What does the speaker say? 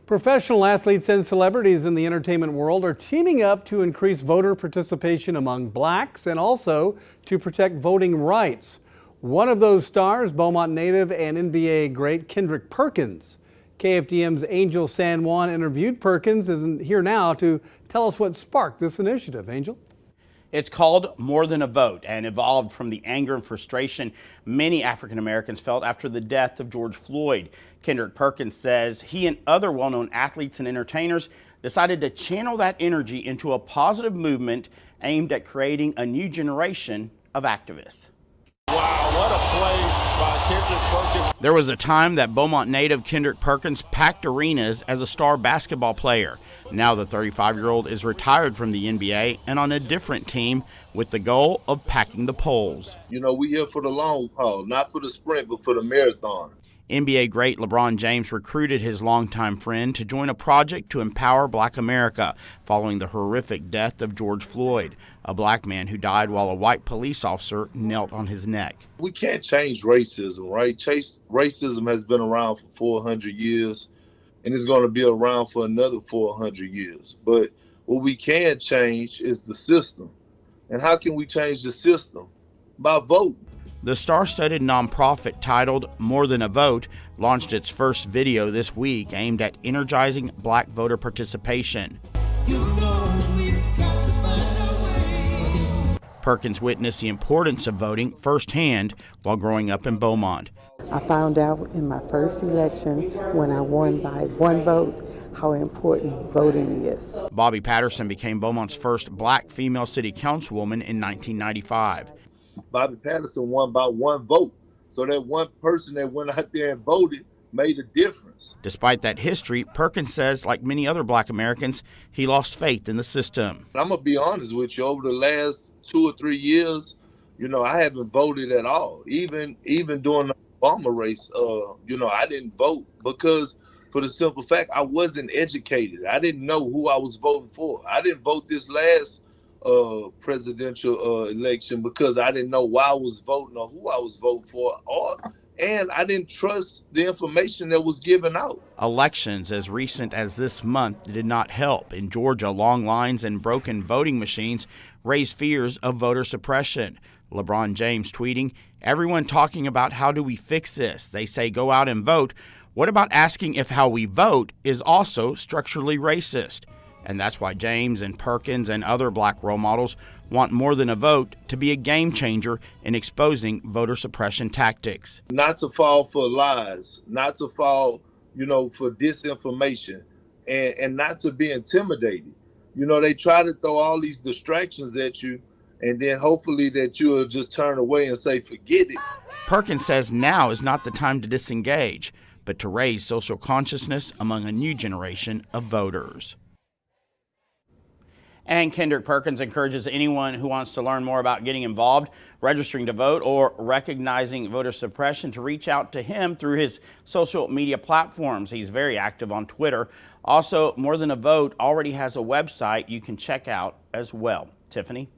Professional athletes and celebrities in the entertainment world are teaming up to increase voter participation among blacks and also to protect voting rights. One of those stars, Beaumont native and NBA great Kendrick Perkins. KFDM's Angel San Juan interviewed Perkins and is here now to tell us what sparked this initiative. Angel? It's called More Than a Vote and evolved from the anger and frustration many African Americans felt after the death of George Floyd. Kendrick Perkins says he and other well-known athletes and entertainers decided to channel that energy into a positive movement aimed at creating a new generation of activists. Wow, what a play by Kendrick Perkins. There was a time that Beaumont native Kendrick Perkins packed arenas as a star basketball player. Now the 35-year-old is retired from the NBA and on a different team with the goal of packing the polls. You know, we here for the long haul, not for the sprint, but for the marathon. NBA great LeBron James recruited his longtime friend to join a project to empower Black America following the horrific death of George Floyd, a black man who died while a white police officer knelt on his neck. We can't change racism, right? Racism has been around for 400 years, and it's going to be around for another 400 years. But what we can change is the system. And how can we change the system? By voting. The star-studded nonprofit titled More Than a Vote launched its first video this week aimed at energizing black voter participation. Perkins witnessed the importance of voting firsthand while growing up in Beaumont. I found out in my first election when I won by one vote how important voting is. Bobby Patterson became Beaumont's first black female city councilwoman in 1995. Bobby Patterson won by one vote. So that one person that went out there and voted made a difference. Despite that history, Perkins says, like many other black Americans, he lost faith in the system. I'm going to be honest with you, over the last 2 or 3 years, I haven't voted at all. Even during the Obama race, I didn't vote because for the simple fact I wasn't educated. I didn't know who I was voting for. I didn't vote this last presidential election because I didn't know why I was voting or who I was voting for, and I didn't trust the information that was given out. Elections as recent as this month did not help. In Georgia, long lines and broken voting machines raised fears of voter suppression. LeBron James tweeting, "Everyone talking about how do we fix this? They say go out and vote. What about asking if how we vote is also structurally racist?" And that's why James and Perkins and other black role models want More Than a Vote to be a game changer in exposing voter suppression tactics. Not to fall for lies, not to fall, for disinformation, and not to be intimidated. They try to throw all these distractions at you, and then hopefully that you'll just turn away and say, forget it. Perkins says now is not the time to disengage, but to raise social consciousness among a new generation of voters. And Kendrick Perkins encourages anyone who wants to learn more about getting involved, registering to vote, or recognizing voter suppression to reach out to him through his social media platforms. He's very active on Twitter. Also, More Than a Vote already has a website you can check out as well. Tiffany?